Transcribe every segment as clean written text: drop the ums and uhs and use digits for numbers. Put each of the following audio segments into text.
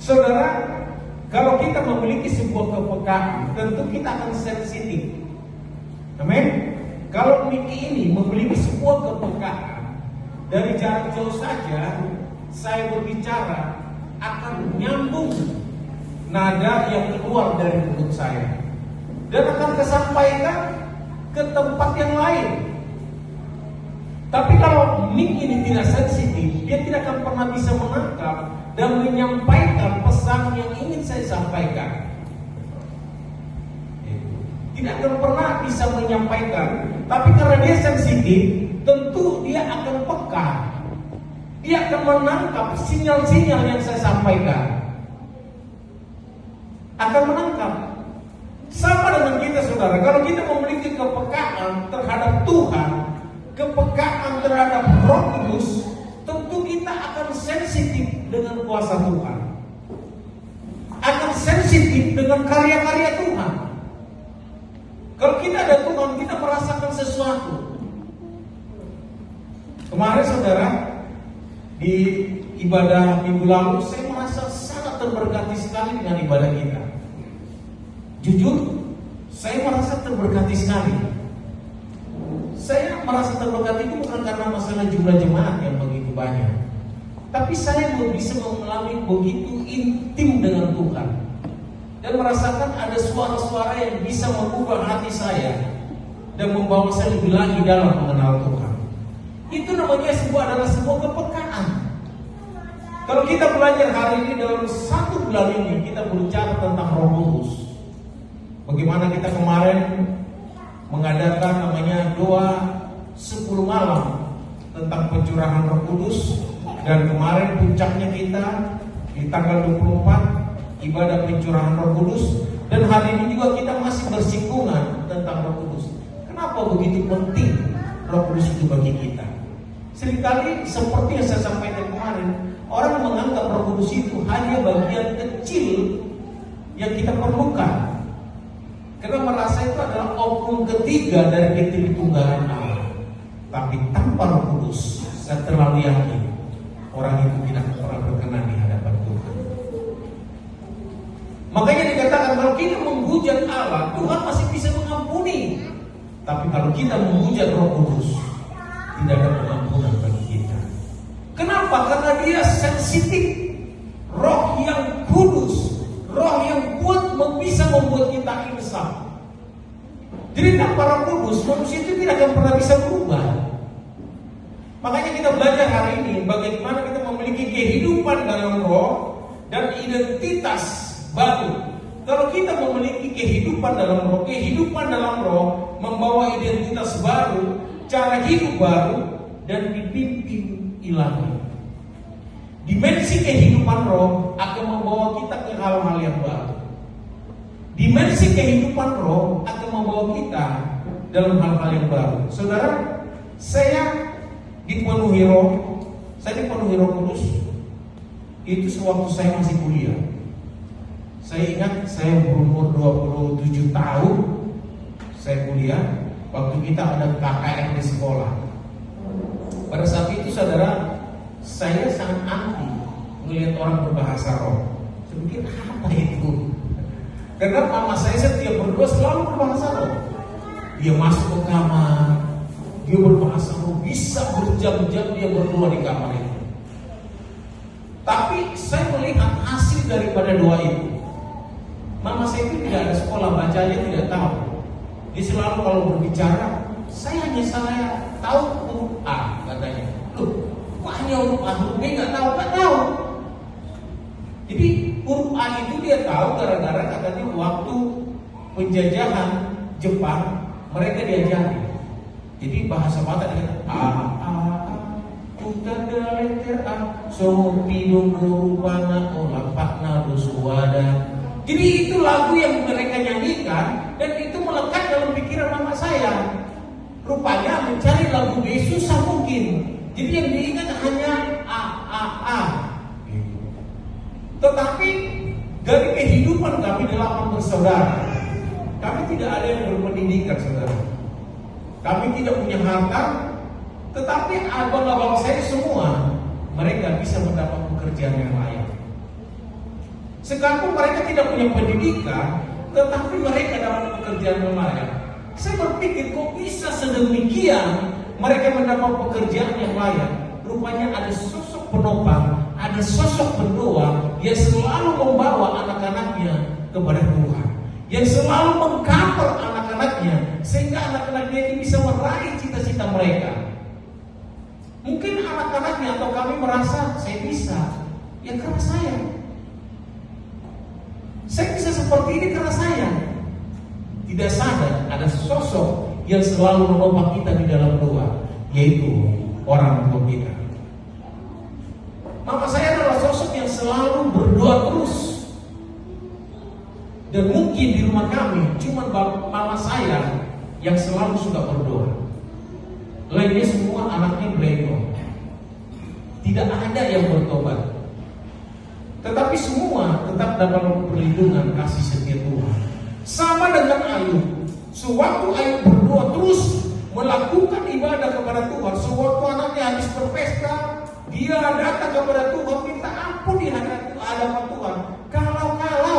Saudara, kalau kita memiliki sebuah kepekaan, tentu kita akan sensitif. Amin. Kalau Miki ini memiliki sebuah kepekaan, dari jarak jauh saja saya berbicara akan nyambung nada yang keluar dari mulut saya dan akan kesampaikan ke tempat yang lain. Tapi kalau Miki ini tidak sensitif, dia tidak akan pernah bisa menangkap dan menyampaikan pesan yang ingin saya sampaikan. Tidak akan pernah bisa menyampaikan. Tapi karena dia sensitif, tentu dia akan peka. Dia akan menangkap sinyal-sinyal yang saya sampaikan. Akan menangkap. Sama dengan kita, saudara. Kalau kita memiliki kepekaan terhadap Tuhan, kepekaan terhadap Roh Kudus, tentu kita akan sensitif dengan kuasa Tuhan, akan sensitif dengan karya-karya Tuhan. Kalau kita ada Tuhan, kita merasakan sesuatu. Kemarin saudara, di ibadah minggu lalu, saya merasa sangat terberkati sekali dengan ibadah kita. Jujur, saya merasa terberkati sekali. Saya merasa terberkati itu bukan karena masalah jumlah jemaat yang begitu banyak, tapi saya bisa mengalami begitu intim dengan Tuhan dan merasakan ada suara-suara yang bisa mengubah hati saya dan membawa saya lebih lagi dalam mengenal Tuhan. Itu namanya adalah sebuah kepekaan. Kalau kita belajar hari ini dalam 1 bulan ini, kita berbicara tentang Roh Kudus. Bagaimana kita kemarin mengadakan namanya doa 10 malam tentang pencurahan Roh Kudus, dan kemarin puncaknya kita di tanggal 24 ibadah pencurahan Roh Kudus, dan hari ini juga kita masih bersinggungan tentang Roh Kudus. Kenapa begitu penting Roh Kudus itu bagi kita? Seringkali seperti yang saya sampaikan kemarin, orang menganggap Roh Kudus itu hanya bagian kecil yang kita perlukan, karena merasa itu adalah oknum ketiga dari ketritunggalan Allah. Tapi tanpa Roh Kudus, saya terlalu yakin orang itu tidak pernah berkenan di hadapan Tuhan. Makanya dikatakan kalau kita menghujat Allah, Tuhan masih bisa mengampuni. Tapi kalau kita menghujat Roh Kudus, tidak ada pengampunan bagi kita. Kenapa? Karena dia sensitif. Roh yang kudus, roh yang bisa membuat kita insaf. Jadi tanpa Roh Kudus, manusia itu tidak akan pernah bisa berubah. Makanya kita belajar hari ini bagaimana kita memiliki kehidupan dalam Roh dan identitas baru. Kalau kita memiliki kehidupan dalam Roh membawa identitas baru, cara hidup baru, dan dipimpin ilahi. Dimensi kehidupan Roh akan membawa kita ke hal-hal yang baru. Dimensi kehidupan Roh akan membawa kita dalam hal-hal yang baru. Saudara, saya dipenuhi Roh Kudus itu sewaktu saya masih kuliah. Saya ingat saya berumur 27 tahun saya kuliah, waktu kita ada KKR di sekolah. Pada saat itu saudara, saya sangat anti melihat orang berbahasa roh. Saya pikir apa itu? Karena mama saya setiap berdua selalu berbahasa roh. Dia masuk ke kamar, dia berbahasa roh, bisa berjam-jam dia berdua di kamar itu. Tapi saya melihat hasil daripada doa itu. Mama saya itu tidak ada sekolah bacanya, tidak tahu. Dia selalu kalau berbicara, saya tahu huruf A katanya. Loh, kok hanya huruf A, huruf B nggak tahu. Jadi huruf A itu dia tahu gara-gara katanya waktu penjajahan Jepang mereka diajari. Jadi bahasa Batak dia utanda letter A, so pidung rupana olapakna doswada. Jadi itu lagu yang mereka nyanyikan dan itu melekat dalam pikiran mama saya. Rupanya mencari lagu B susah mungkin. Jadi yang diingat hanya A. Tetapi dari kehidupan kami 8 bersaudara, kami tidak ada yang berpendidikan, saudara. Kami tidak punya harta, tetapi abang-abang saya semua mereka bisa mendapat pekerjaan yang layak. Sekalipun mereka tidak punya pendidikan, tetapi mereka dapat pekerjaan melayang. Saya berpikir kok bisa sedemikian mereka mendapat pekerjaan yang layak. Rupanya ada sosok penopang, ada sosok pendoa yang selalu membawa anak-anaknya kepada Tuhan, yang selalu mengcover anak-anaknya sehingga anak-anaknya ini bisa meraih cita-cita mereka. Mungkin anak-anaknya atau kami merasa saya bisa, ya karena saya bisa seperti ini karena saya. Tidak sadar ada sosok yang selalu menopang kita di dalam doa, yaitu orang tua kita. Mama saya adalah sosok yang selalu berdoa terus. Dan mungkin di rumah kami cuma mama saya yang selalu suka berdoa. Lainnya semua anaknya blank. Tidak ada yang bertobat. Tetapi semua tetap dapat perlindungan kasih setia Tuhan. Sama dengan Ayub. Sewaktu Ayub berdoa terus melakukan ibadah kepada Tuhan, sewaktu anaknya habis berpesta, dia datang kepada Tuhan minta ampun di hadapan Tuhan. Kalau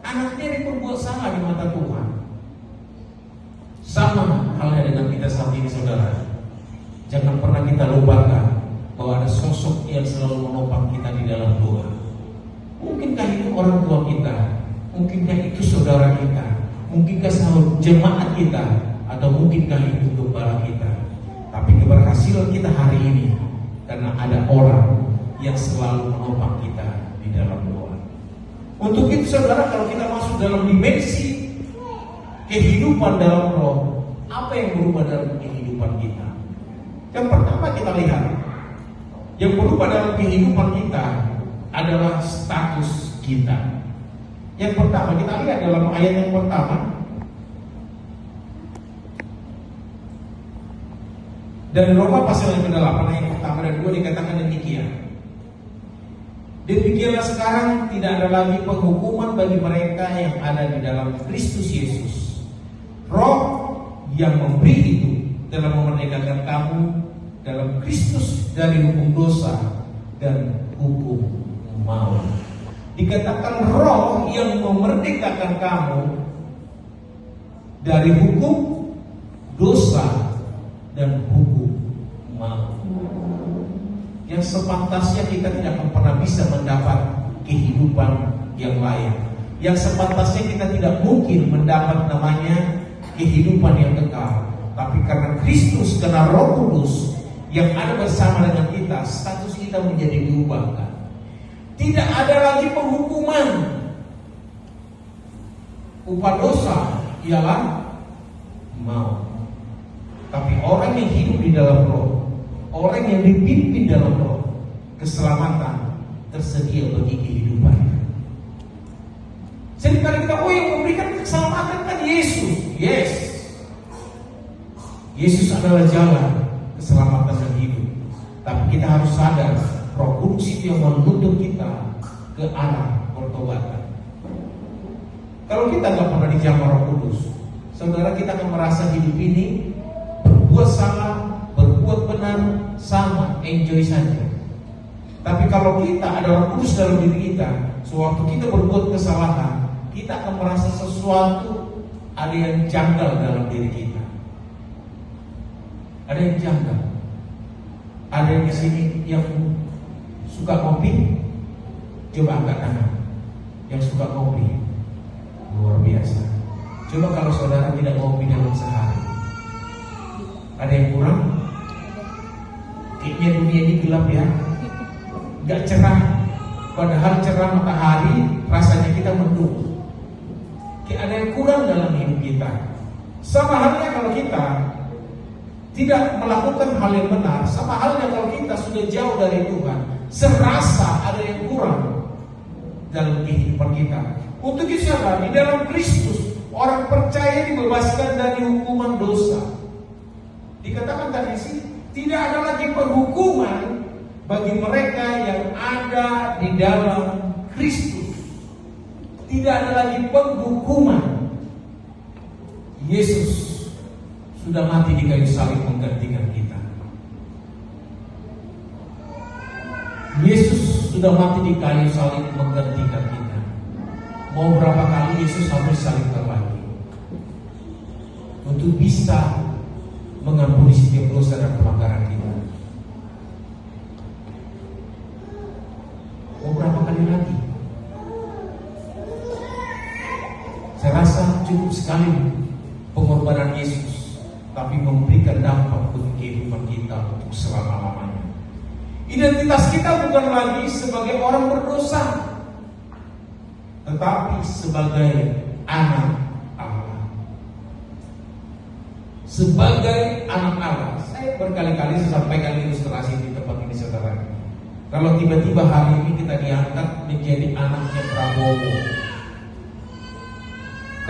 anaknya diperbuat salah di mata Tuhan. Sama halnya dengan kita saat ini, saudara. Jangan pernah kita lupakan bahwa ada sosok yang selalu menopang kita di dalam doa. Mungkinkah itu orang tua kita, mungkinkah itu saudara kita, mungkinkah selalu jemaat kita, atau mungkinkah itu gembala kita. Tapi keberhasilan kita hari ini karena ada orang yang selalu menopang kita di dalam doa. Untuk itu saudara, kalau kita masuk dalam dimensi kehidupan dalam roh, apa yang berubah dalam kehidupan kita? Yang pertama kita lihat, yang berubah dalam kehidupan kita adalah status kita. Yang pertama kita lihat dalam ayat yang pertama, dari Roma pasal yang ke-8 ayat pertama dan 2 dikatakan demikian. Demikianlah sekarang tidak ada lagi penghukuman bagi mereka yang ada di dalam Kristus Yesus. Roh yang memberi itu dalam memerdekakan kamu dalam Kristus dari hukum dosa dan hukum maut. Dikatakan roh yang memerdekakan kamu dari hukum dosa dan hukum maut. Yang sepantasnya kita tidak akan pernah bisa mendapat kehidupan yang layak. Yang sepantasnya kita tidak mungkin mendapat namanya kehidupan yang kekal. Tapi karena Kristus, karena Roh Kudus yang ada bersama dengan kita, status kita menjadi diubahkan. Tidak ada lagi penghukuman. Upah dosa ialah maut. Tapi orang yang hidup di dalam Roh, orang yang dipimpin dalam Roh, keselamatan tersedia bagi kehidupan. Seringkali kita yang memberikan keselamatan kan Yesus. Yes, Yesus adalah jalan keselamatan dan hidup. Tapi kita harus sadar, Roh Kudus itu yang menuntut kita ke arah pertobatan. Kalau kita nggak pernah dijamah Roh Kudus, saudara, kita akan merasa hidup ini berbuat salah, berbuat benar, sama, enjoy saja. Tapi kalau kita ada Roh Kudus dalam diri kita, sewaktu kita berbuat kesalahan, kita akan merasa sesuatu ada yang janggal dalam diri kita. Ada yang janggal. Ada yang di sini yang suka kopi, coba angkat tangan. Yang suka kopi, luar biasa. Coba kalau saudara tidak kopi dalam sehari, ada yang kurang? Kayaknya dunia ini gelap ya, gak cerah. Padahal cerah matahari, rasanya kita mendung. Kayak ada yang kurang dalam hidup kita. Sama halnya kalau kita tidak melakukan hal yang benar, sama halnya kalau kita sudah jauh dari Tuhan, serasa ada yang kurang dalam kehidupan kita. Untuk itu di dalam Kristus, orang percaya dibebaskan dari hukuman dosa. Dikatakan tadi sih, tidak ada lagi penghukuman bagi mereka yang ada di dalam Kristus. Tidak ada lagi penghukuman. Yesus sudah mati di kayu salib menggantikan kita. Yesus sudah mati di kayu salib menggantikan kita. Mau berapa kali Yesus harus salibkan lagi untuk bisa mengampuni setiap dosa dan pelanggaran kita? Mau berapa kali lagi? Saya rasa cukup sekali pengorbanan Yesus, tapi memberikan dampak bagi kehidupan kita untuk selama-lamanya. Identitas kita bukan lagi sebagai orang berdosa, tetapi sebagai anak Allah. Sebagai anak Allah. Saya berkali-kali sampaikan ilustrasi di tempat ini, saudara. Kalau tiba-tiba hari ini kita diangkat menjadi anaknya Prabowo,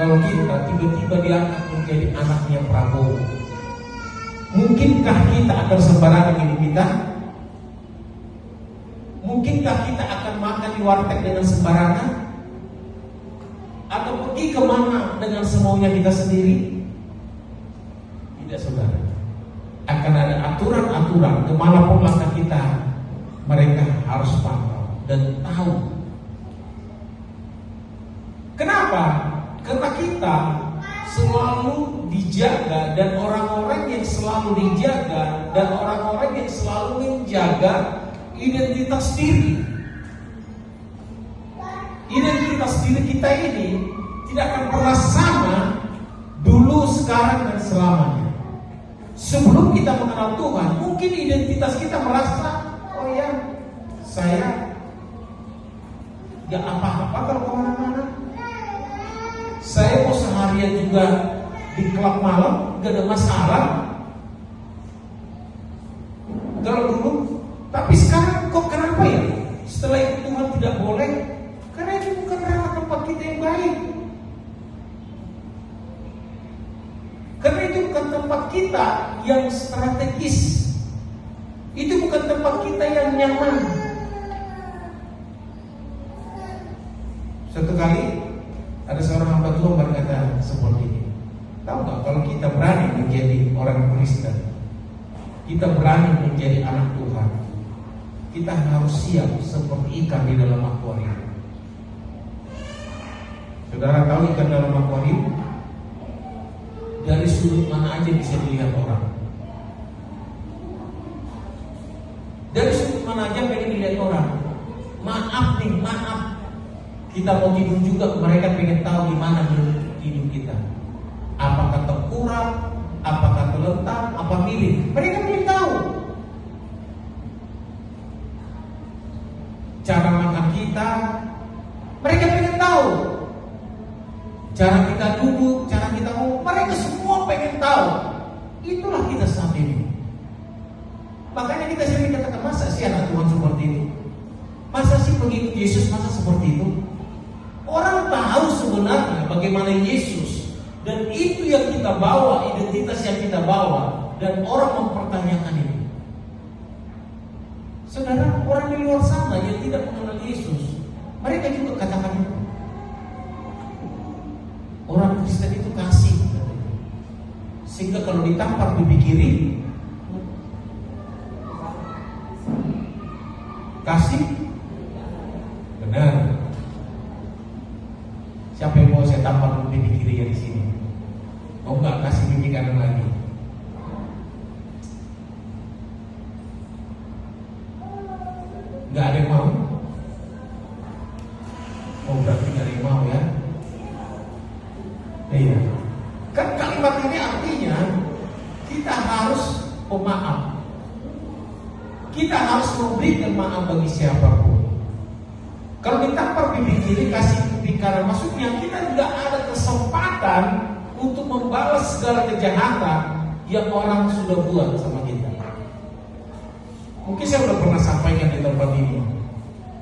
kalau kita tiba-tiba diangkat menjadi anaknya Prabowo, mungkinkah kita akan sembarangan hidup kita? Mungkinkah kita akan makan di warteg dengan sembarangan? Atau pergi kemana dengan semaunya kita sendiri? Tidak, saudara. Akan ada aturan-aturan kemanapun langkah kita. Mereka harus pantau dan tahu. Kenapa? Karena kita selalu dijaga, dan orang-orang yang selalu dijaga dan orang-orang yang selalu menjaga identitas diri. Identitas diri kita ini tidak akan pernah sama dulu, sekarang, dan selamanya. Sebelum kita mengenal Tuhan, mungkin identitas kita merasa, oh ya, saya gak apa-apa kalau kemana-mana. Saya mau seharian juga di klub malam, gak ada masalah. Kalau dulu, tapi sekarang kok kenapa ya? Setelah itu Tuhan tidak boleh, karena itu bukan ranah tempat kita yang baik. Karena itu bukan tempat kita yang strategis. Itu bukan tempat kita yang nyaman. Suatu kali ada seorang hamba Tuhan berkata seperti ini. Tahu nggak, kalau kita berani menjadi orang Kristen, kita berani menjadi anak Tuhan, kita harus siap seperti ikan di dalam akuarium. Saudara tahu ikan dalam akuarium, dari sudut mana aja bisa dilihat orang. Dari sudut mana aja pengen dilihat orang. Maaf nih, maaf. Kita mau tidur juga, mereka pengen tahu gimana hidup kita. Apakah tengkurap, apakah terlentang, apa miring. Mereka pengen tahu. Cara makan kita, mereka pengen tahu. Cara kita duduk, cara kita ngomong, mereka semua pengen tahu. Itulah kita saat ini. Makanya kita sering katakan, masa sih anak Tuhan seperti itu? Masa sih pengikut Yesus masa seperti itu? Orang tahu sebenarnya bagaimana Yesus, dan itu yang kita bawa, identitas yang kita bawa, dan orang mempertanyakan ini. Saudara, orang di luar sana yang tidak mengenal Yesus, mereka juga katakan itu. Orang Kristen itu kasih, sehingga kalau ditampar pipi kiri, kasih, benar. Siapa yang mau saya tampar pipi kiri di sini? Mau nggak kasih pipi kanan lagi? Nggak ada yang mau? Oh, berarti nggak ada yang mau ya? Iya. Kan kalimat ini artinya kita harus pemaaf. Kita harus memberikan maaf bagi siapapun. Kalau ditampar pipi kiri, kasih pipi kanan, maksudnya kita tidak ada kesempatan untuk membalas segala kejahatan yang orang sudah buat sama kita. Mungkin saya sudah pernah sampaikan di tempat ini.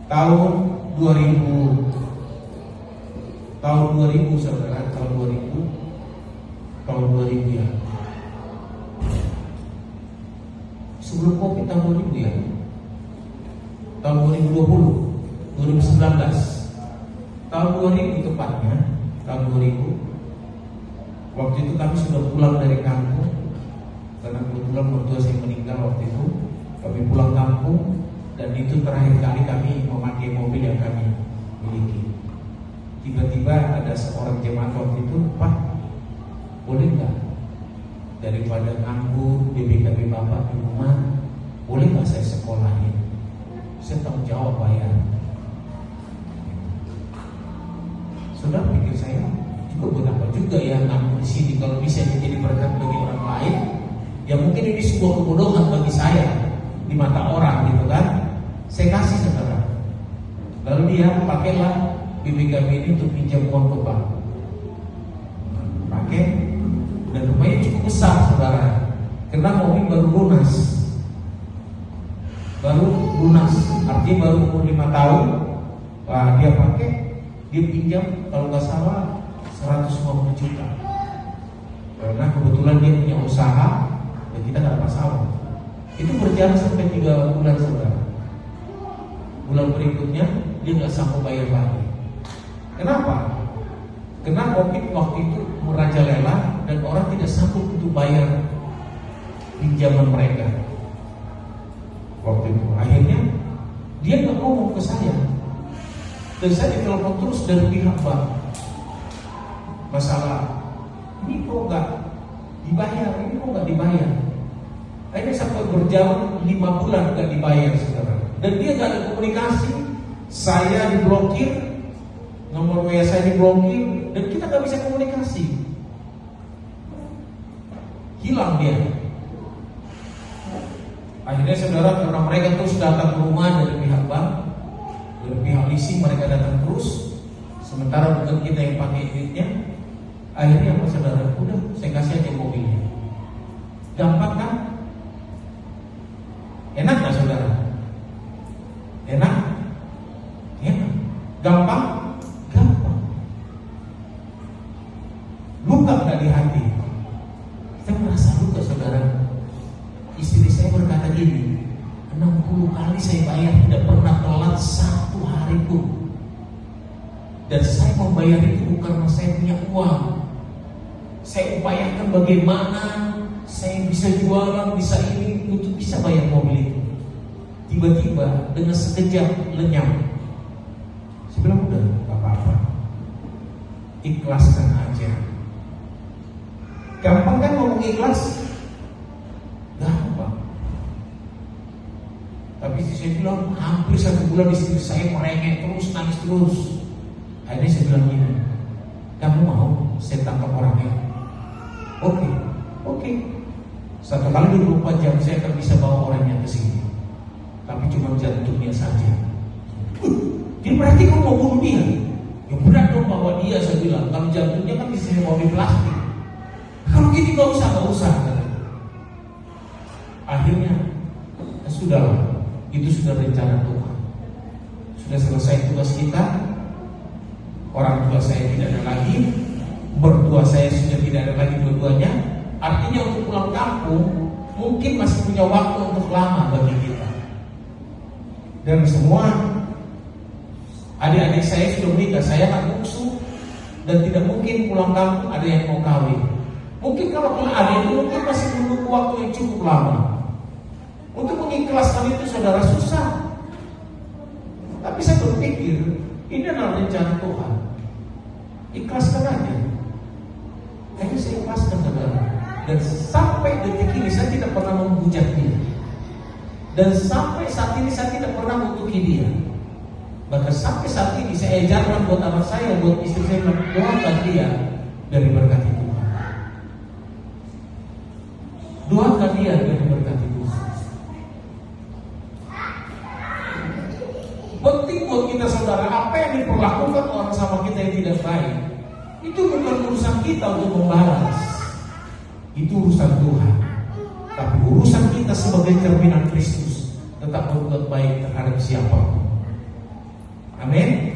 Tahun 2000 saudara, tahun 2000 ya. Sebelum Covid tahun 2000 ya. Tahun 2020, 2019. Tahun 2000 tepatnya, tahun 2000. Waktu itu kami sudah pulang dari kampung, karena kebetulan mertua saya meninggal waktu itu. Kami pulang kampung, dan itu terakhir kali kami memakai mobil yang kami miliki. Tiba-tiba tiba-tiba ada seorang jemaat waktu itu, Pak, boleh nggak daripada nganggur BPKB Bapak di rumah, boleh nggak saya sekolahin? Saya tanggung jawab bayar. Saudara pikir saya juga berapa juga ya nganggur di sini, kalau bisa menjadi berkat bagi orang lain. Ya mungkin ini sebuah kebodohan bagi saya di mata orang gitu kan. Saya kasih saudara. Lalu dia pakailah BPKB ini untuk pinjam uang ke bank. Pakai, dan rumahnya cukup besar saudara. Karena mobil baru lunas. Artinya baru umur 5 tahun. Wah, dia pakai, dia pinjam kalau nggak salah 150 juta. Karena kebetulan dia punya usaha, dan kita nggak ada masalah. Itu berjalan sampai 3 bulan saudara. Bulan berikutnya dia nggak sanggup bayar lagi. Kenapa? Karena COVID waktu itu merajalela dan orang tidak sanggup untuk bayar pinjaman mereka. Waktu itu akhirnya dia nggak ngomong ke saya, dan saya ditelepon terus dari pihak bank. Masalah ini kok nggak dibayar, Akhirnya sampai berjalan 5 bulan nggak dibayar saudara. Dan dia nggak ada komunikasi. Saya diblokir, nomor WA saya diblokir, dan kita nggak bisa komunikasi. Hilang dia. Akhirnya saudara, karena mereka terus datang ke rumah dari pihak bank, dari pihak leasing mereka datang terus. Sementara bukan kita yang pakai duitnya. Akhirnya apa saudara? Udah, saya kasih aja mobilnya. Gampang kan? Enak gak saudara? Enak? Enak. Gampang? Gampang. Luka gak di hati? Saya merasa luka saudara. Istri saya berkata gini, 60 kali saya bayar, tidak pernah telat 1 hari pun. Dan saya membayar itu bukan karena saya punya uang. Saya upayakan bagaimana saya bisa jualan, bisa ini, untuk bisa bayar mobil itu. Tiba-tiba dengan sekejap lenyap. Saya bilang udah, gak apa-apa, ikhlaskan aja. Gampang kan ngomong ikhlas? Gampang. Tapi saya bilang hampir 1 bulan istri saya merengek terus, nangis terus. Akhirnya saya bilang gini, kamu mau saya tangkap orangnya? Oke. 1 kali 24 jam saya akan bisa bawa orangnya ke sini. Tapi cuma jantungnya saja. Dia berarti kamu mau bunuh dia? Ya berat dong bawa dia, saya bilang. Kalau jantungnya kan bisa bawa di plastik. Kalau gitu gak usah. Akhirnya sudahlah, itu sudah rencana Tuhan. Sudah selesai tugas kita. Orang tua saya tidak ada lagi, mertua saya sudah tidak ada lagi dua-duanya. Artinya untuk pulang kampung mungkin masih punya waktu untuk lama bagi kita. Dan semua adik-adik saya sudah menikah, saya anak bungsu, dan tidak mungkin pulang kampung ada yang mau kawin. Mungkin kalau pulang adik itu mungkin masih menunggu waktu yang cukup lama. Untuk mengikhlaskan itu saudara susah. Tapi saya berpikir ini adalah rencana Tuhan. Ikhlaskan aja. Kayaknya saya ikhlaskan saudara. Dan sampai detik ini saya tidak pernah membujak dia. Dan sampai saat ini saya tidak pernah mengutuki dia. Bahkan sampai saat ini saya ajarkan buat anak saya, buat istri saya, doakan dia dari berkat Tuhan. Doakan dia dari berkat Tuhan. Penting buat kita saudara, apa yang diperlakukan orang sama kita yang tidak baik, itu bukan urusan kita untuk membalas. Itu urusan Tuhan. Tapi urusan kita sebagai cerminan Kristus tetap berbuat baik terhadap siapapun. Amin.